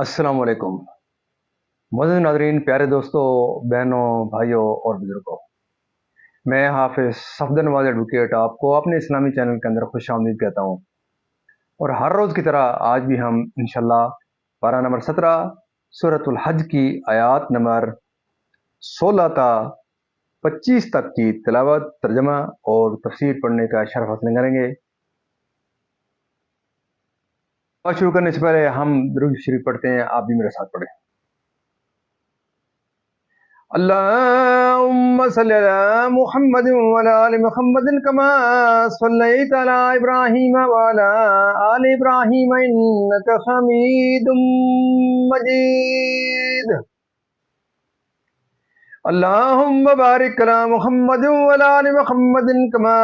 अस्सलाम वालेकुम। मुअज़्ज़िज़ नाज़रीन, प्यारे दोस्तों, बहनों, भाइयों और बुजुर्गों, मैं हाफिज़ सफदर नवाज़ एडवोकेट आपको अपने इस्लामी चैनल के अंदर खुशामदीद कहता हूँ। और हर रोज़ की तरह आज भी हम इंशाअल्लाह पारा नंबर 17 सूरतुल हज की आयत नंबर 16 ता 25 तक की तिलावत, तर्जमा और तफसीर पढ़ने का शरफ हासिल करेंगे। और शुरू करने से पहले हम दुरूद शरीफ पढ़ते हैं, आप भी मेरे साथ पढ़ें। अल्लाहुम्मा सल्लि अला मुहम्मदिन व अला आलि मुहम्मदिन कमा सल्लैता अला इब्राहीम व अला आलि इब्राहीम इन्नका हमीदुम मजीद। अल्लाहुम्मा बारिक अला मुहम्मदिन व अला आलि मुहम्मदिन कमा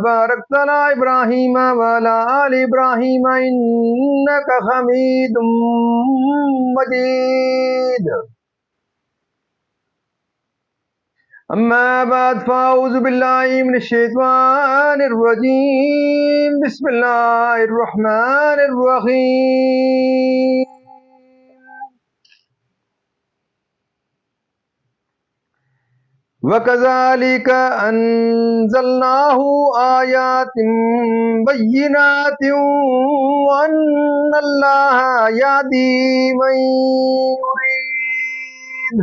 बारकता अला इब्राहीम व अला आलि इब्राहीम इन्नका हमीदुम मजीद। अम्मा बाद फ़ाऊज़ु बिल्लाहि मिनश शैतानिर रजीम। बिस्मिल्लाहिर रहमानिर रहीम। वकज़ालिका अंज़लनाहु आयातिन बय्यिनातिन व अन्नल्लाहा यहदी मन युरीद।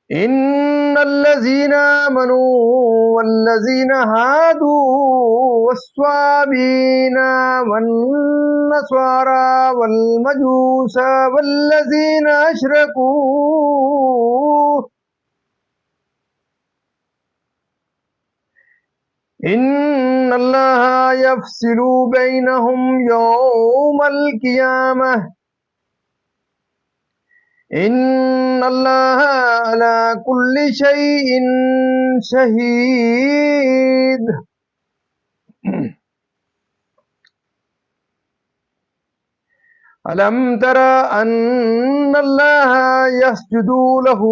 इन्नल्लज़ीना आमनू वल्लज़ीना हादू वस्साबीना वन्नस्वारा वल्मजूसा वल्लज़ीना अशरकू इन्नल्लाहा यफ़्सिलु बैनहुम यौमल क़ियामह इन्नल्लाहा अला कुल्लि शैइन शहीद। अलम तरा अन्नल्लाहा यस्जुदु लहू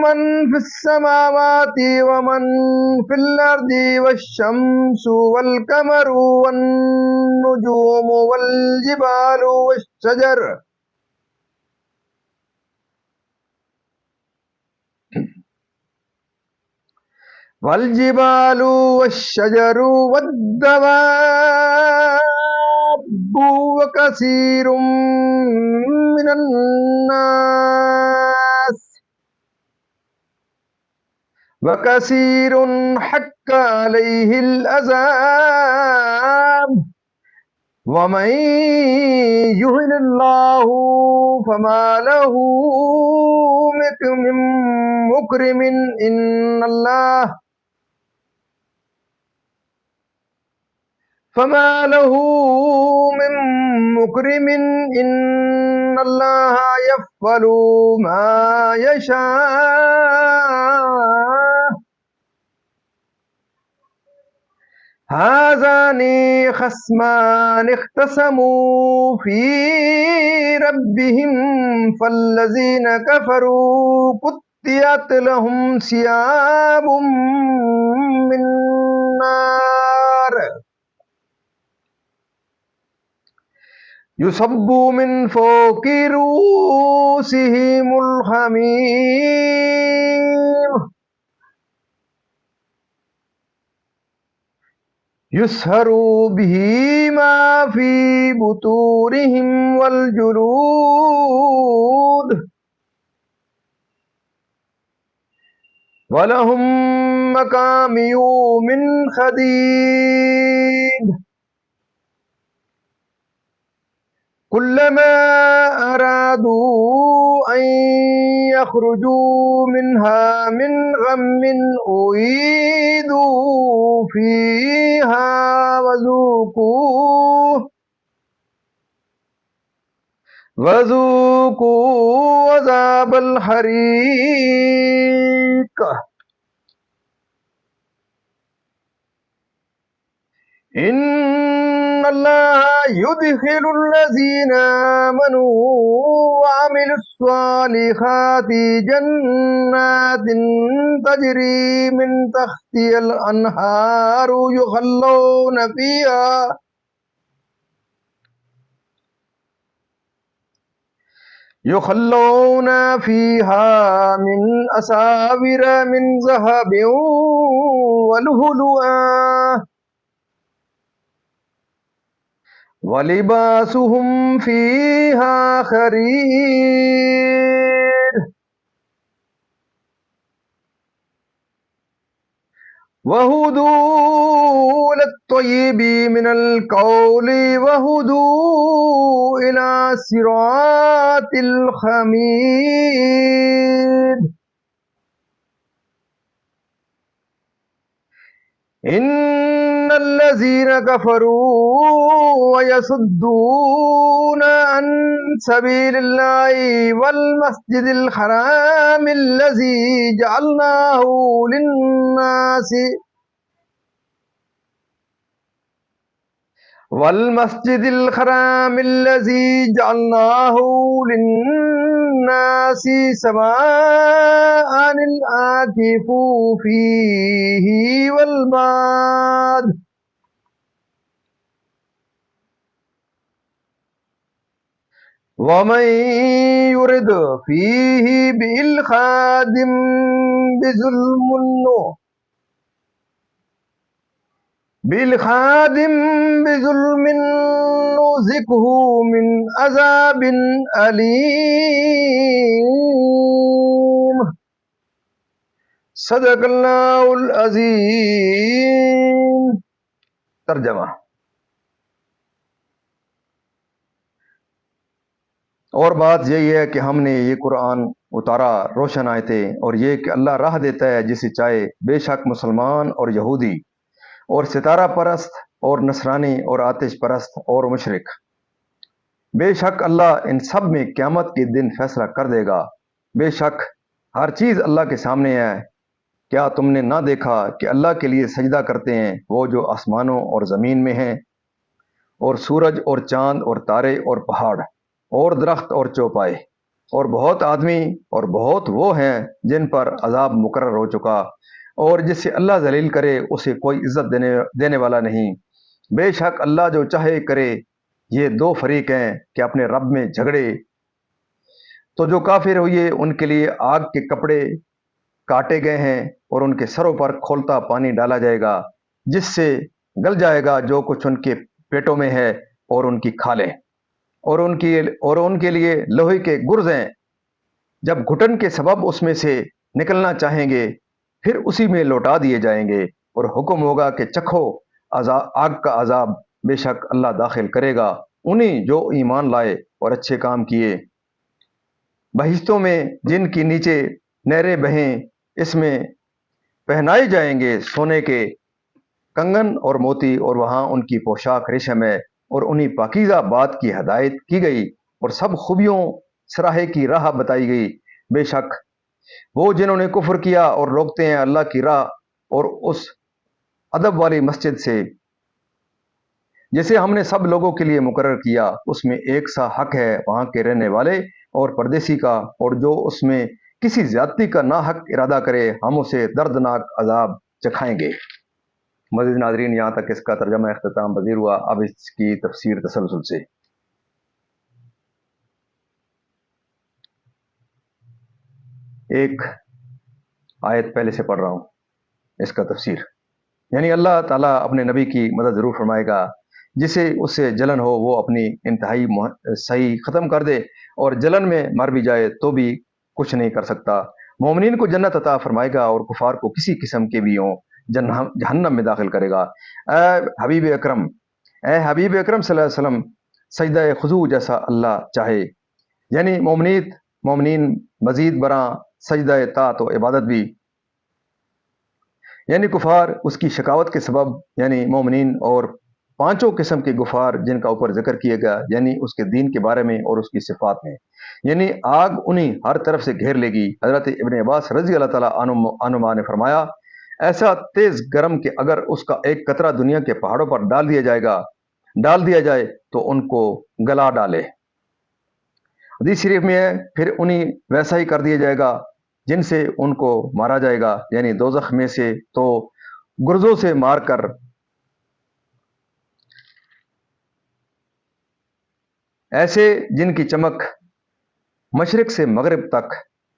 मन फिस समावाति व मन फिल अर्दि वश्शम्सु वल कमरु वन नुजूमु वल जिबालु वश्शजर वल्जिबालु वश्शजरु वद्दवाब्बु वकसीरुम मिनन्नास वकसीरुन हक्का अलैहिल अज़ाब वमन युहिनिल्लाहु फमा लहू मिन मुकरिमिन इन्नल्लाह फमा लहू मिन मुकरिमिन इन्नल्लाहा यफ़अलु मा यशा। हाज़ानी ख़स्मान इख़्तसमू फ़ी रब्बिहिम फ़ल्लज़ीना कफ़रू क़ुत्तिअत लहुम सियाबुम मिन नार युसब्बु मिन फ़ौक़ि रूसिहिमुल हमीम युस्हरु बिही मा फ़ी बुतूनिहिम वल जुलूद वलहुम मकामियु मिन खदीद कुल्लमा अरादू अन यख़रुजू मिन्हा मिन गम्मिन उईदू फ़ीहा वज़ूक़ू अज़ाबल हरीक़। इन्नल्लाहा युदखिलुल्लज़ीना आमनू व अमिलुस्सालिहाति जन्नातिन तजरी मिन तहतिहल अन्हारु युखल्लौना फ़ीहा يخلون فيها من أساور من ذهب ولؤلؤا ولباسهم فيها خرير وهدوا للطيب من القول وهدوا إلى صراط الحميد إن الذين كفروا ويصدون عن سبيل الله والمسجد الحرام الذي جعلناه للناس والمسجد الحرام الذي جعلناه للناس سواء العاكف فيه والباد ومن يرد فيه بإلحاد بظلم نذقه من عذاب أليم صدق اللہ العظیم۔ ترجمہ۔ اور بات یہی ہے کہ ہم نے یہ قرآن اتارا روشن آیتیں، اور یہ کہ اللہ راہ دیتا ہے جسے چاہے۔ بے شک مسلمان اور یہودی اور ستارہ پرست اور نصرانی اور آتش پرست اور مشرک، بے شک اللہ ان سب میں قیامت کے دن فیصلہ کر دے گا۔ بے شک ہر چیز اللہ کے سامنے ہے۔ کیا تم نے نہ دیکھا کہ اللہ کے لیے سجدہ کرتے ہیں وہ جو آسمانوں اور زمین میں ہیں، اور سورج اور چاند اور تارے اور پہاڑ اور درخت اور چوپائے، اور بہت آدمی اور بہت وہ ہیں جن پر عذاب مقرر ہو چکا، اور جس سے اللہ ذلیل کرے اسے کوئی عزت دینے والا نہیں۔ بے شک اللہ جو چاہے کرے۔ یہ دو فریق ہیں کہ اپنے رب میں جھگڑے، تو جو کافر ہوئے ان کے لیے آگ کے کپڑے کاٹے گئے ہیں، اور ان کے سروں پر کھولتا پانی ڈالا جائے گا جس سے گل جائے گا جو کچھ ان کے پیٹوں میں ہے، اور ان کی کھالیں، اور ان کے لیے لوہے کے گرز ہیں۔ جب گھٹن کے سبب اس میں سے نکلنا چاہیں گے پھر اسی میں لوٹا دیے جائیں گے، اور حکم ہوگا کہ چکھو آگ کا عذاب، بے شک اللہ داخل کرے گا انہیں جو ایمان لائے اور اچھے کام کیے۔ بہشتوں میں جن کی نیچے نہریں بہیں، اس میں پہنائے جائیں گے سونے کے کنگن اور موتی، اور وہاں ان کی پوشاک ریشم ہے، اور انہیں پاکیزہ بات کی ہدایت کی گئی، اور سب خوبیوں سراہے کی راہ بتائی گئی۔ بے شک وہ جنہوں نے کفر کیا اور روکتے ہیں اللہ کی راہ اور اس ادب والی مسجد سے جسے ہم نے سب لوگوں کے لیے مقرر کیا، اس میں ایک سا حق ہے وہاں کے رہنے والے اور پردیسی کا، اور جو اس میں کسی زیادتی کا ناحق ارادہ کرے ہم اسے دردناک عذاب چکھائیں گے۔ مزید ناظرین، یہاں تک اس کا ترجمہ اختتام پذیر ہوا۔ اب اس کی تفسیر تسلسل سے۔ ایک آیت پہلے سے پڑھ رہا ہوں، اس کا تفسیر۔ یعنی اللہ تعالیٰ اپنے نبی کی مدد ضرور فرمائے گا، جسے اس سے جلن ہو وہ اپنی انتہائی صحیح ختم کر دے، اور جلن میں مر بھی جائے تو بھی کچھ نہیں کر سکتا۔ مومنین کو جنت عطا فرمائے گا، اور کفار کو کسی قسم کے بھی ہوں جہنم میں داخل کرے گا۔ اے حبیب اکرم صلی اللہ علیہ وسلم، سجدہ خضوع جیسا اللہ چاہے، یعنی مومنین مزید برآں سجدہ طاعت و عبادت بھی، یعنی کفار اس کی شکاوت کے سبب، یعنی مومنین اور پانچوں قسم کے گفار جن کا اوپر ذکر کیا گیا، یعنی اس کے دین کے بارے میں اور اس کی صفات میں، یعنی آگ انہیں ہر طرف سے گھیر لے گی۔ حضرت ابن عباس رضی اللہ تعالیٰ عنہما نے فرمایا، ایسا تیز گرم کہ اگر اس کا ایک قطرہ دنیا کے پہاڑوں پر ڈال دیا جائے تو ان کو گلا ڈالے۔ حدیث شریف میں ہے، پھر انہیں ویسا ہی کر دیا جائے گا جن سے ان کو مارا جائے گا، یعنی دوزخ میں سے تو گرزوں سے مار کر ایسے جن کی چمک मशरिक से मगरिब तक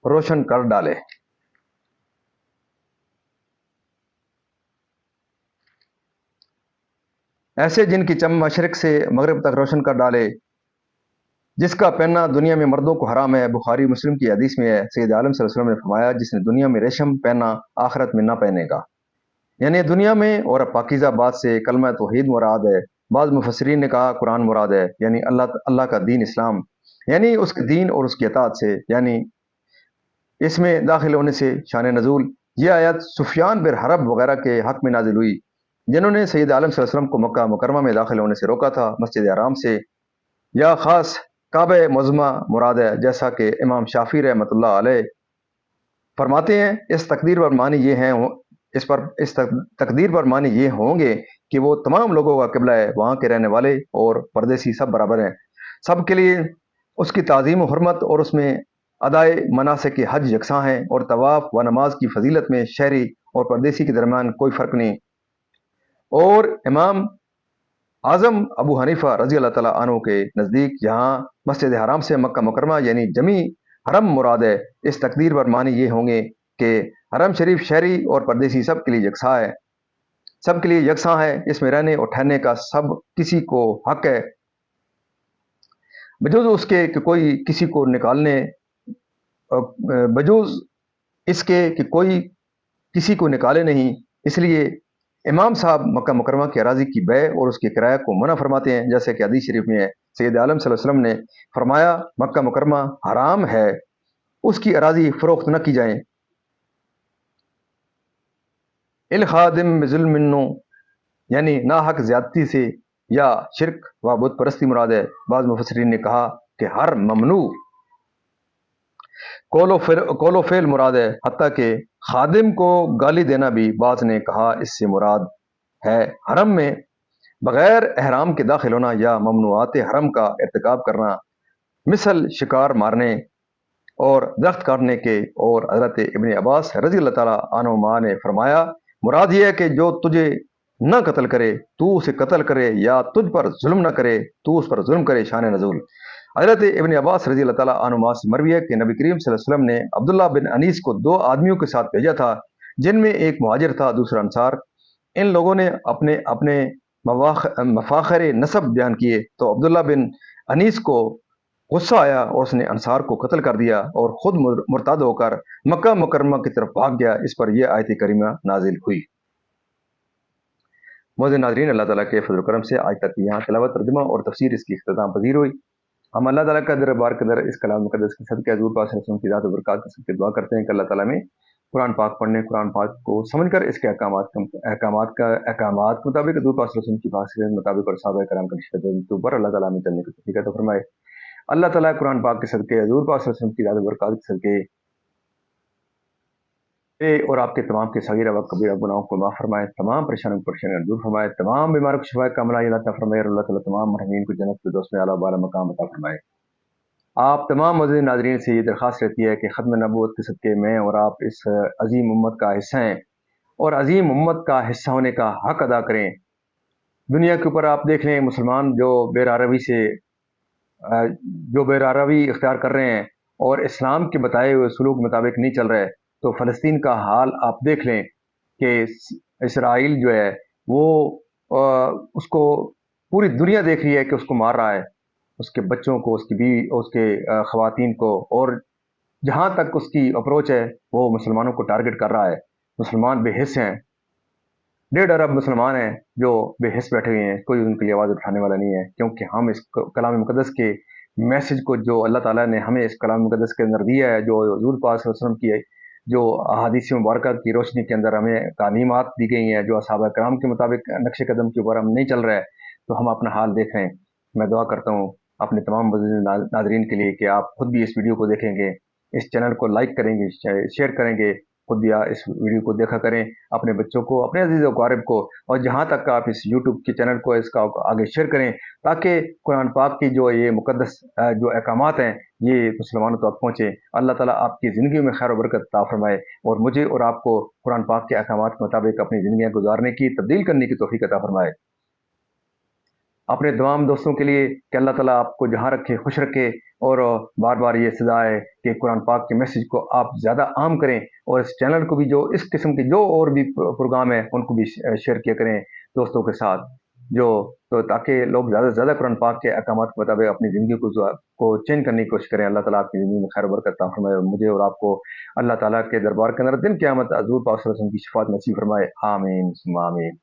रोशन कर डाले। ऐसे जिनकी चमक मशरिक से मगरिब तक रोशन कर डाले, जिसका पहनना दुनिया में मर्दों को हराम है। बुखारी मुस्लिम की हदीस में है, सैयद आलम सल्लल्लाहु अलैहि वसल्लम ने फरमाया, जिसने दुनिया में रेशम पहना आखिरत में ना पहनेगा। यानी दुनिया में और पाकीज़ा बात से कलमा तौहीद मुराद है। बाद मुफस्सिरीन ने कहा कुरान मुराद है, यानी अल्लाह का दीन इस्लाम, यानी उसके दीन और उसकी अताअत से, यानी इसमें दाखिल होने से शान नज़ूल। ये आयत सुफियान बिन हरब वगैरह के हक में नाजिल हुई, जिन्होंने सैयद आलम सल्लल्लाहु अलैहि वसल्लम को मक्का मुकरमा में दाखिल होने से रोका था। मस्जिद हराम से या ख़ास काबे मुअज़्ज़मा मुराद है, जैसा कि इमाम शाफी रहमतुल्लाह अलैह फरमाते हैं। इस तकदीर पर मानी ये हैं, इस तकदीर पर मानी ये होंगे कि वो तमाम लोगों का किबला है, वहाँ के रहने वाले और परदेसी सब बराबर हैं। सब के लिए उसकी ताज़ीम व हुर्मत और उसमें अदाए मनासिक हज यकसां हैं, और तवाफ़ व नमाज की फजीलत में शहरी और परदेसी के दरमियान कोई फ़र्क नहीं। और इमाम आज़म अबू हनीफा रज़ी अल्लाह तआला अन्हु के नज़दीक जहाँ मस्जिद हराम से मक्का मुकरमा यानी जमी हरम मुराद है, इस तकदीर पर मानी ये होंगे कि हरम शरीफ शहरी और परदेसी सब के लिए यकसा है, सब के लिए यकसा है। इसमें रहने और ठहरने का सब किसी को हक है, बजूज़ उसके कि कोई किसी को निकालने, बजूज़ इसके कि कोई किसी को निकाले नहीं। इसलिए इमाम साहब मक्का मुकरमा के अराज़ी की बै और उसके किराए को मना फरमाते हैं, जैसे कि हदीस शरीफ में है, सैयद आलम सल्लल्लाहु अलैहि वसल्लम ने फरमाया मक्का मुकरमा हराम है, उसकी अराज़ी फ़रोख्त न की जाए। इल खादिम बिजुल्मिन्नो, यानी ना हक ज़्यादती से या शिरक व बुत परस्ती मुराद है। बाज़ मुफस्सिरीन ने कहा कि हर ममनू कौलो फ़ेल मुराद है, हत्ता कि खादिम को गाली देना भी बाज़ ने कहा इससे मुराद है हरम में बग़ैर एहराम के दाखिल होना या ममनुआत हरम का इर्तिकाब करना, मिसल शिकार मारने और दरख्त काटने के। और हज़रत इब्न अब्बास रज़ी अल्लाह तआला अन्हुमा ने फरमाया, मुराद ये है कि जो तुझे न कत्ल करे तू उसे कत्ल करे, या तुझ पर जुल्म न करे तू उस पर जुल्म करे। शान नज़ूल। हज़रत इब्न अब्बास रज़ी अल्लाह तआला अन्हुमा से मरवी है कि नबी करीम सल्लल्लाहु अलैहि वसल्लम ने अब्दुल्लाह बिन अनीस को दो आदमियों के साथ भेजा था, जिनमें एक मुहाजिर था, दूसरा अंसार। इन लोगों ने अपने अपने मफाखर नसब बयान किए, तो अब्दुल्ला बिन अनीस को गुस्सा आया और उसने अंसार को कत्ल कर दिया और खुद मुर्ताद होकर मक्का मुकरमा की तरफ भाग गया। इस पर यह आयत करीमा नाजिल हुई। मोअज़्ज़िज़ नाज़रीन, अल्लाह ताला के फज़ल करम से आज तक यहाँ तिलावत, तर्जुमा और तफसीर इसकी इख्तिताम पज़ीर हुई। हम अल्लाह ताला का दरबार के अंदर इस कलाम मुक़द्दस के सदक़े हज़ूर पाक सल्लल्लाहु अलैहि वसल्लम की ज़ात व बरक़ात के सदक़े दुआ करते हैं कि अल्लाह ताला में कुरान पाक पढ़ने, कुरान पाक को समझकर इसके अहकामात के मुताबिक हज़ूर पाक सल्लल्लाहु अलैहि वसल्लम की बात के मुताबिक और सहाबाए कराम की नस्हत पर अल्लाह ताला हमें चलने की तौफ़ीक़ अता फ़रमाए। अल्लाह ताला कुरान पाक के सदक़े हज़ूर पाक सल्लल्लाहु अलैहि वसल्लम की ज़ात व बरक़ात के सदक़े और आपके तमाम के सगीरा व कबीरा गुनाहों को माफ़ फरमाए, तमाम परेशानियों को परेशानियाँ दूर फरमाए, तमाम बीमारों को शिफाए कामिला अता फ़रमाए और अल्लाह ताला तमाम मरहूमीन को जन्नत फ़िरदौस में आला बाला मकाम अता फ़रमाए। आप तमाम मोअज़्ज़िज़ नाज़रीन से ये दरख्वास्त रहती है कि ख़त्म नबूवत के सदक़े मैं और आप इस अज़ीम उम्मत का हिस्सा हैं, और अज़ीम उम्मत का हिस्सा होने का हक़ अदा करें। दुनिया के ऊपर आप देख लें, मुसलमान जो बेरारवी इख्तियार कर रहे हैं और इस्लाम के बताए हुए सलूक मुताबिक नहीं चल रहे, तो फ़लस्तीन का हाल आप देख लें कि इसराइल जो है वो उसको पूरी दुनिया देख रही है कि उसको मार रहा है, उसके बच्चों को, उसकी बीवी, उसके ख़वातीन को, और जहाँ तक उसकी अप्रोच है वो मुसलमानों को टारगेट कर रहा है। मुसलमान बेहिस हैं, 1.5 अरब मुसलमान हैं जो बेहिस बैठे हुए हैं, कोई उनके लिए आवाज़ उठाने वाला नहीं है, क्योंकि हम इस कलाम मुक़द्दस के मैसेज को जो अल्लाह ताला ने हमें इस कलाम मुक़द्दस के अंदर दिया है, जो हज़ूर पाक सल्लल्लाहु अलैहि वसल्लम की जो अहादीस मुबारका की रोशनी के अंदर हमें तालीमात दी गई हैं, जो असहाबा कराम के मुताबिक नक्शे कदम के ऊपर हम नहीं चल रहे हैं, तो हम अपना हाल देख रहे हैं। मैं दुआ करता हूँ अपने तमाम नाज़रीन के लिए कि आप खुद भी इस वीडियो को देखेंगे, इस चैनल को लाइक करेंगे, शेयर करेंगे, खुद भी इस वीडियो को देखा करें, अपने बच्चों को, अपने अजीज़ व अक़ारिब को, और जहाँ तक आप इस यूट्यूब के चैनल को इसका आगे शेयर करें, ताकि कुरान पाक की जो ये मुक़द्दस जो अहकामात हैं ये मुसलमानों तक पहुँचे। अल्लाह ताला आपकी ज़िंदगी में खैर व बरकत अता फ़रमाए और मुझे और आपको कुरान पाक के अहकामात के मुताबिक अपनी ज़िंदगियाँ गुजारने की, तब्दील करने की तौफ़ीक़ अता फ़रमाए। اپنے تمام دوستوں کے لیے کہ اللہ تعالیٰ آپ کو جہاں رکھے خوش رکھے، اور بار بار یہ سزا ہے کہ قرآن پاک کے میسیج کو آپ زیادہ عام کریں، اور اس چینل کو بھی جو اس قسم کے جو اور بھی پروگرام ہیں ان کو بھی شیئر کیا کریں دوستوں کے ساتھ، جو تو تاکہ لوگ زیادہ سے زیادہ قرآن پاک کے احکامات کے مطابق اپنی زندگی کو چینج کرنے کی کوشش کریں۔ اللہ تعالیٰ آپ کی زندگی میں خیر و برکت عطا فرمائے، اور مجھے اور آپ کو اللہ تعالیٰ کے دربار کے اندر دن قیامت حضور پاک صلی اللہ علیہ وسلم کی شفاعت نصیب فرمائے، آمین ثم آمین۔